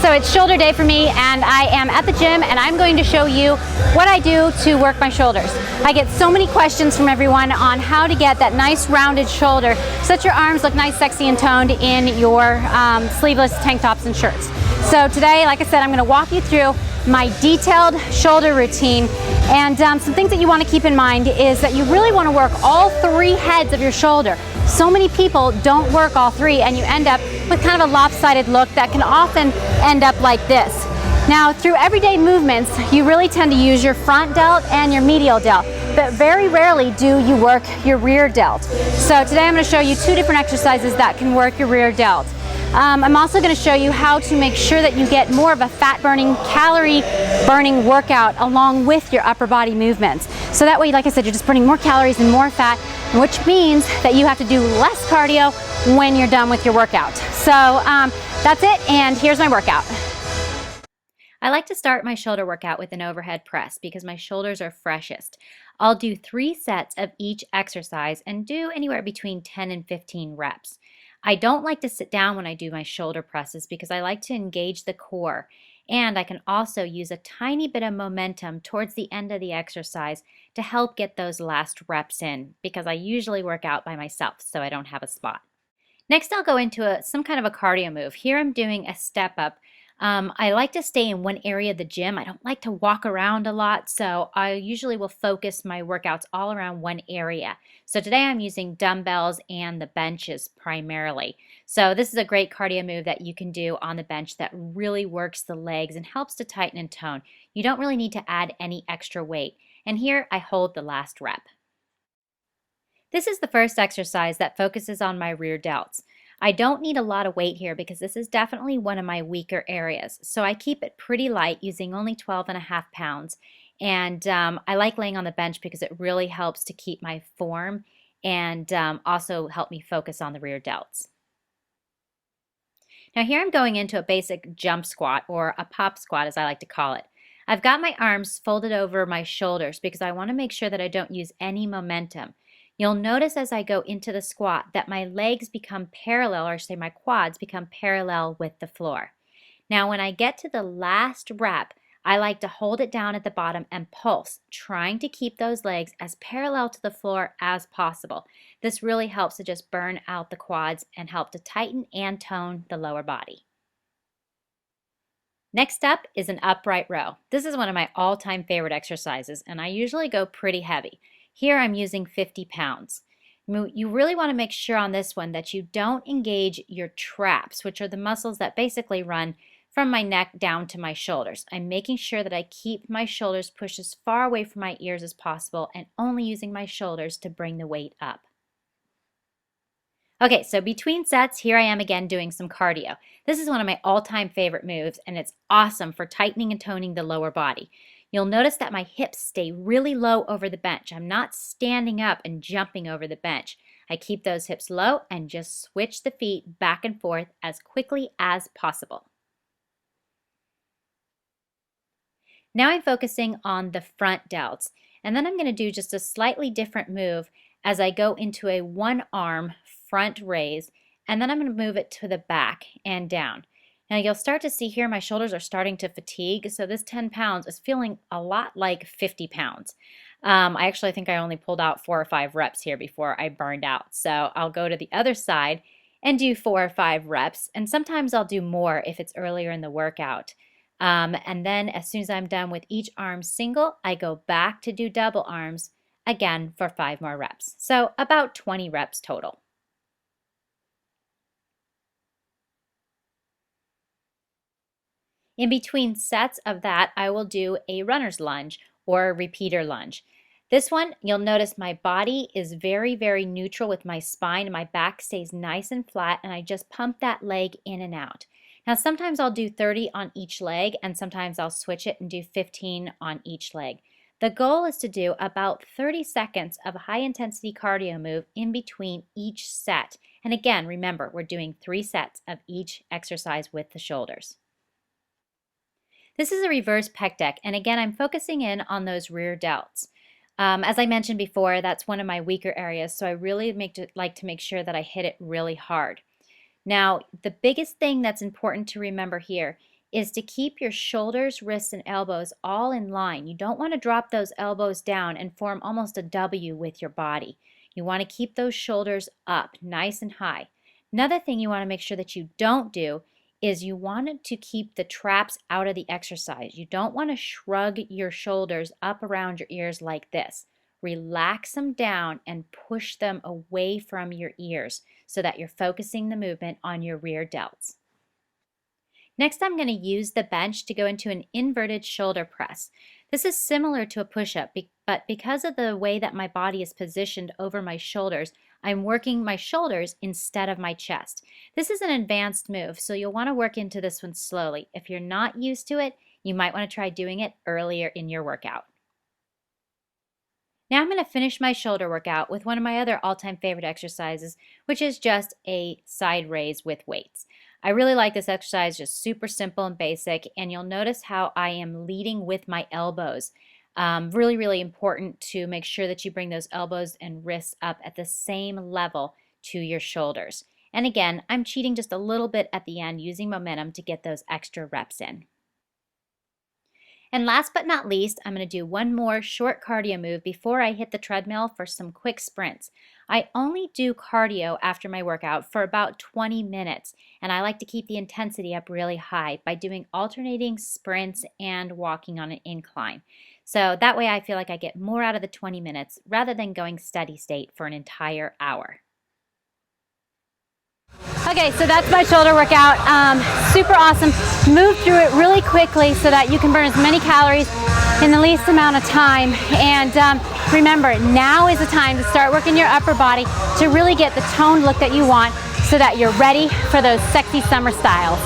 So it's shoulder day for me, and I am at the gym, and I'm going to show you what I do to work my shoulders. I get so many questions from everyone on how to get that nice rounded shoulder so that your arms look nice, sexy, and toned in your sleeveless tank tops and shirts. So today, like I said, I'm going to walk you through my detailed shoulder routine, and some things that you want to keep in mind is that you really want to work all three heads of your shoulder. So many people don't work all three, and you end up with kind of a lopsided look that can often end up like this. Now, through everyday movements, you really tend to use your front delt and your medial delt, but very rarely do you work your rear delt. So today I'm going to show you two different exercises that can work your rear delt. I'm also going to show you how to make sure that you get more of a fat burning, calorie burning workout along with your upper body movements. So that way, like I said, you're just burning more calories and more fat, which means that you have to do less cardio when you're done with your workout. So that's it, and here's my workout. I like to start my shoulder workout with an overhead press because my shoulders are freshest. I'll do 3 sets of each exercise and do anywhere between 10 and 15 reps. I don't like to sit down when I do my shoulder presses because I like to engage the core, and I can also use a tiny bit of momentum towards the end of the exercise to help get those last reps in because I usually work out by myself, so I don't have a spot. Next, I'll go into some kind of a cardio move. Here I'm doing a step up. I like to stay in one area of the gym. I don't like to walk around a lot, so I usually will focus my workouts all around one area. So today I'm using dumbbells and the benches primarily. So this is a great cardio move that you can do on the bench that really works the legs and helps to tighten and tone. You don't really need to add any extra weight. And here I hold the last rep. This is the first exercise that focuses on my rear delts. I don't need a lot of weight here because this is definitely one of my weaker areas. So I keep it pretty light using only 12.5 pounds. And I like laying on the bench because it really helps to keep my form and also help me focus on the rear delts. Now here I'm going into a basic jump squat, or a pop squat as I like to call it. I've got my arms folded over my shoulders because I want to make sure that I don't use any momentum. You'll notice as I go into the squat that my legs become parallel, or I should say my quads become parallel with the floor. Now when I get to the last rep, I like to hold it down at the bottom and pulse, trying to keep those legs as parallel to the floor as possible. This really helps to just burn out the quads and help to tighten and tone the lower body. Next up is an upright row. This is one of my all-time favorite exercises, and I usually go pretty heavy. Here I'm using 50 pounds. You really want to make sure on this one that you don't engage your traps, which are the muscles that basically run from my neck down to my shoulders. I'm making sure that I keep my shoulders pushed as far away from my ears as possible and only using my shoulders to bring the weight up. Okay, so between sets, here I am again doing some cardio. This is one of my all-time favorite moves, and it's awesome for tightening and toning the lower body. You'll notice that my hips stay really low over the bench. I'm not standing up and jumping over the bench. I keep those hips low and just switch the feet back and forth as quickly as possible. Now I'm focusing on the front delts, and then I'm going to do just a slightly different move as I go into a one-arm front raise, and then I'm going to move it to the back and down. Now you'll start to see here my shoulders are starting to fatigue, so this 10 pounds is feeling a lot like 50 pounds. I actually think I only pulled out 4 or 5 reps here before I burned out. So I'll go to the other side and do 4 or 5 reps, and sometimes I'll do more if it's earlier in the workout. And then as soon as I'm done with each arm single, I go back to do double arms again for 5 more reps. So about 20 reps total. In between sets of that, I will do a runner's lunge or a repeater lunge. This one, you'll notice my body is very, very neutral with my spine, and my back stays nice and flat, and I just pump that leg in and out. Now, sometimes I'll do 30 on each leg, and sometimes I'll switch it and do 15 on each leg. The goal is to do about 30 seconds of a high-intensity cardio move in between each set. And again, remember, we're doing 3 sets of each exercise with the shoulders. This is a reverse pec deck, and again, I'm focusing in on those rear delts. As I mentioned before, that's one of my weaker areas, so I really like to make sure that I hit it really hard. Now, the biggest thing that's important to remember here is to keep your shoulders, wrists, and elbows all in line. You don't want to drop those elbows down and form almost a W with your body. You want to keep those shoulders up nice and high. Another thing you want to make sure that you don't do is you want to keep the traps out of the exercise. You don't want to shrug your shoulders up around your ears like this. Relax them down and push them away from your ears so that you're focusing the movement on your rear delts. Next, I'm going to use the bench to go into an inverted shoulder press. This is similar to a push-up, but because of the way that my body is positioned over my shoulders, I'm working my shoulders instead of my chest. This is an advanced move, so you'll want to work into this one slowly. If you're not used to it, you might want to try doing it earlier in your workout. Now I'm going to finish my shoulder workout with one of my other all-time favorite exercises, which is just a side raise with weights. I really like this exercise, just super simple and basic, and you'll notice how I am leading with my elbows. Really, really important to make sure that you bring those elbows and wrists up at the same level to your shoulders. And again, I'm cheating just a little bit at the end using momentum to get those extra reps in. And last but not least, I'm going to do one more short cardio move before I hit the treadmill for some quick sprints. I only do cardio after my workout for about 20 minutes, and I like to keep the intensity up really high by doing alternating sprints and walking on an incline. So that way I feel like I get more out of the 20 minutes rather than going steady state for an entire hour. Okay, so that's my shoulder workout. Super awesome. Move through it really quickly so that you can burn as many calories in the least amount of time. And remember, now is the time to start working your upper body to really get the toned look that you want so that you're ready for those sexy summer styles.